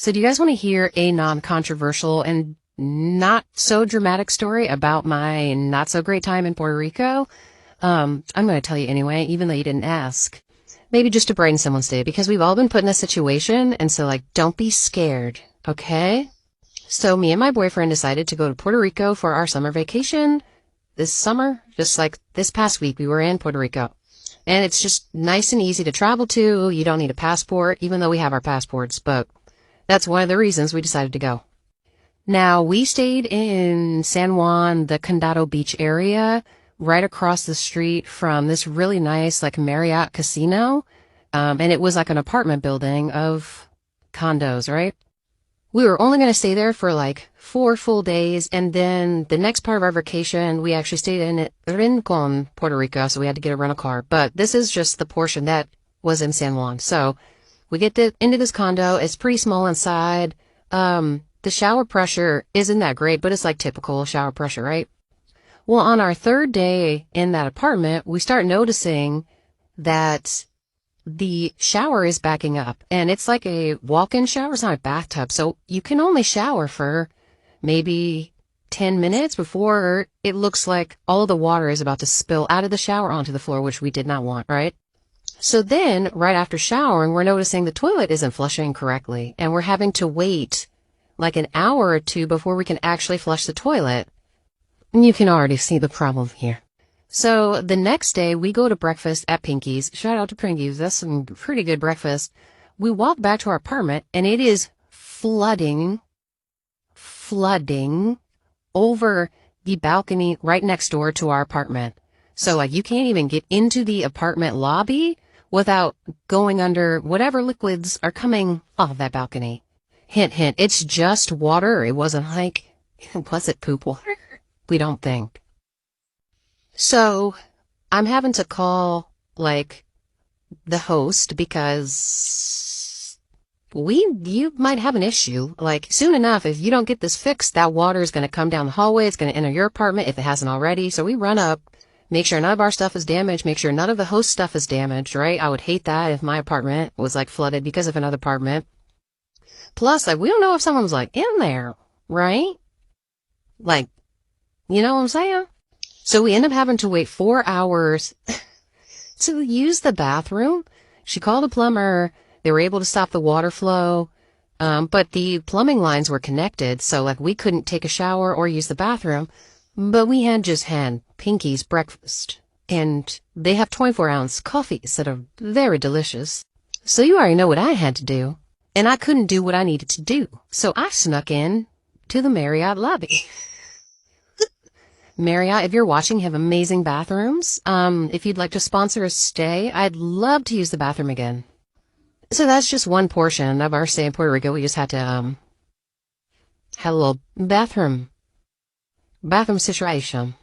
So do you guys want to hear a non-controversial and not so dramatic story about my not so great time in Puerto Rico? I'm going to tell you anyway, even though you didn't ask. Maybe just to brighten someone's day, because we've all been put in a situation, and so, don't be scared, okay? So me and my boyfriend decided to go to Puerto Rico for our summer vacation this summer. Just like this past week, we were in Puerto Rico. And it's just nice and easy to travel to. You don't need a passport, even though we have our passports, but that's one of the reasons we decided to go. Now, we stayed in San Juan, the Condado Beach area, right across the street from this really nice, Marriott casino. And it was like an apartment building of condos, right? We were only going to stay there for 4 full days. And then the next part of our vacation, we actually stayed in Rincon, Puerto Rico. So we had to get a rental car. But this is just the portion that was in San Juan. So we get into this condo. It's pretty small inside. The shower pressure isn't that great, but it's typical shower pressure, right? Well, on our 3rd day in that apartment, we start noticing that the shower is backing up, and it's like a walk-in shower. It's not a bathtub, so you can only shower for maybe 10 minutes before it looks like all of the water is about to spill out of the shower onto the floor, which we did not want, right? So then, right after showering, we're noticing the toilet isn't flushing correctly, and we're having to wait an hour or two before we can actually flush the toilet. And you can already see the problem here. So the next day, we go to breakfast at Pinky's. Shout out to Pinky's. That's some pretty good breakfast. We walk back to our apartment, and it is flooding over the balcony right next door to our apartment. So, you can't even get into the apartment lobby without going under whatever liquids are coming off that balcony. Hint, hint, it's just water. It wasn't was it poop water? We don't think. So, I'm having to call, the host because you might have an issue. Soon enough, if you don't get this fixed, that water is going to come down the hallway. It's going to enter your apartment if it hasn't already. So we run up, make sure none of our stuff is damaged, make sure none of the host stuff is damaged, right? I would hate that if my apartment was, flooded because of another apartment. Plus, we don't know if someone's, in there, right? You know what I'm saying? So we end up having to wait 4 hours to use the bathroom. She called a plumber. They were able to stop the water flow. But the plumbing lines were connected. So we couldn't take a shower or use the bathroom. But we just had Pinky's breakfast. And they have 24-ounce coffees that are very delicious. So you already know what I had to do. And I couldn't do what I needed to do. So I snuck in to the Marriott lobby. Marriott, if you're watching, have amazing bathrooms. If you'd like to sponsor a stay, I'd love to use the bathroom again. So that's just one portion of our stay in Puerto Rico. We just had to, have a little bathroom situation.